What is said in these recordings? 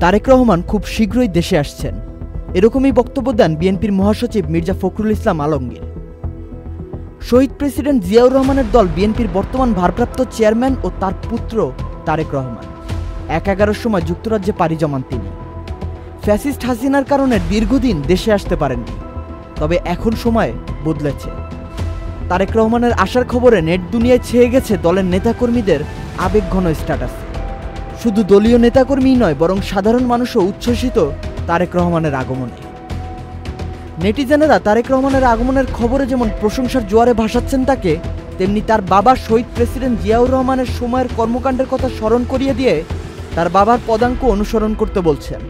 তারেক রহমান খুব শীঘ্রই দেশে আসছেন, এরকমই বক্তব্য দেন বিএনপির মহাসচিব মির্জা ফখরুল ইসলাম আলমগীর। শহীদ প্রেসিডেন্ট জিয়াউর রহমানের দল বিএনপির বর্তমান ভারপ্রাপ্ত চেয়ারম্যান ও তার পুত্র তারেক রহমান ১/১১-র সময় যুক্তরাজ্যে পাড়ি জমান তিনি। ফ্যাসিস্ট হাসিনার কারণে দীর্ঘদিন দেশে আসতে পারেননি, তবে এখন সময় বদলেছে। তারেক রহমানের আসার খবরে নেট দুনিয়ায় ছেয়ে গেছে দলের নেতাকর্মীদের আবেগঘন স্ট্যাটাস। শুধু দলীয় নেতাকর্মীই নয়, বরং সাধারণ মানুষও উচ্ছ্বসিত তারেক রহমানের আগমনে। নেটিজেনেরা তারেক রহমানের আগমনের খবরে যেমন প্রশংসার জোয়ারে ভাসাচ্ছেন তাকে, তেমনি তার বাবা শহীদ প্রেসিডেন্ট জিয়াউর রহমানের সময়ের কর্মকাণ্ডের কথা স্মরণ করিয়ে দিয়ে তার বাবার পদাঙ্ক অনুসরণ করতে বলছেন।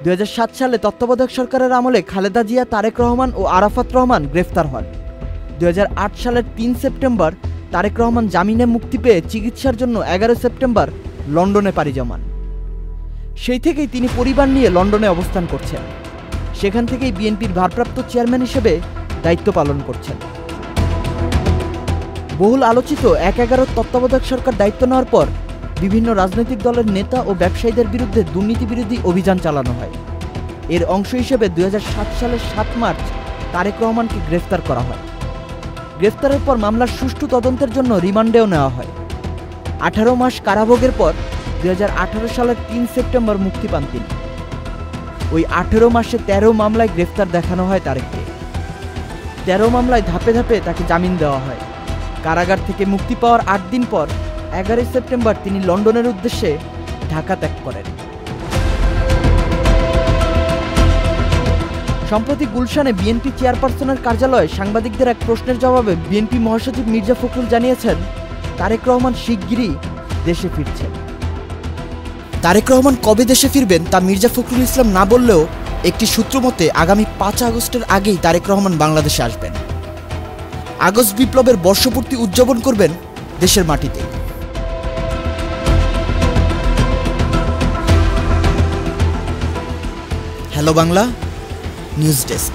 ২০০৭ সালে তত্ত্বাবধায়ক সরকারের আমলে খালেদা জিয়া, তারেক রহমান ও আরাফাত রহমান গ্রেফতার হন। ২০০৮ সালের ৩ সেপ্টেম্বর তারেক রহমান জামিনে মুক্তি পেয়ে চিকিৎসার জন্য ১১ সেপ্টেম্বর লন্ডনে পাড়ি জমান। সেই থেকেই তিনি পরিবার নিয়ে লন্ডনে অবস্থান করছেন। সেখান থেকেই বিএনপির ভারপ্রাপ্ত চেয়ারম্যান হিসেবে দায়িত্ব পালন করছেন। বহুল আলোচিত ১/১১ তত্ত্বাবধায়ক সরকার দায়িত্ব নেওয়ার পর বিভিন্ন রাজনৈতিক দলের নেতা ও ব্যবসায়ীদের বিরুদ্ধে দুর্নীতি বিরোধী অভিযান চালানো হয়। এর অংশ হিসেবে ২০০৭ সালের ৭ মার্চ তারেক রহমানকে গ্রেফতার করা হয়। গ্রেফতারের পর মামলার সুষ্ঠু তদন্তের জন্য রিমান্ডেও নেওয়া হয়। ১৮ মাস কারাভোগের পর ২০১৮ সালের ৩ সেপ্টেম্বর মুক্তি পান তিনি। ওই ১৮ মাসে ১৩ মামলায় গ্রেফতার দেখানো হয় তারেককে। ১৩ মামলায় ধাপে ধাপে তাকে জামিন দেওয়া হয়। কারাগার থেকে মুক্তি পাওয়ার ৮ দিন পর ১১ সেপ্টেম্বর তিনি লন্ডনের উদ্দেশ্যে ঢাকা ত্যাগ করেন। সম্প্রতি গুলশানে বিএনপি চেয়ারপারসনের কার্যালয়ে সাংবাদিকদের এক প্রশ্নের জবাবে বিএনপি মহাসচিব মির্জা ফখরুল জানিয়েছেন, তারেক রহমান শিগগিরই দেশে ফিরছেন। তারেক রহমান কবে দেশে ফিরবেন তা মির্জা ফখরুল ইসলাম না বললেও একটি সূত্র মতে আগামী ৫ আগস্টের আগেই তারেক রহমান বাংলাদেশে আসবেন। আগস্ট বিপ্লবের বর্ষপূর্তি উদযাপন করবেন দেশের মাটিতে। Hello Bangla news desk.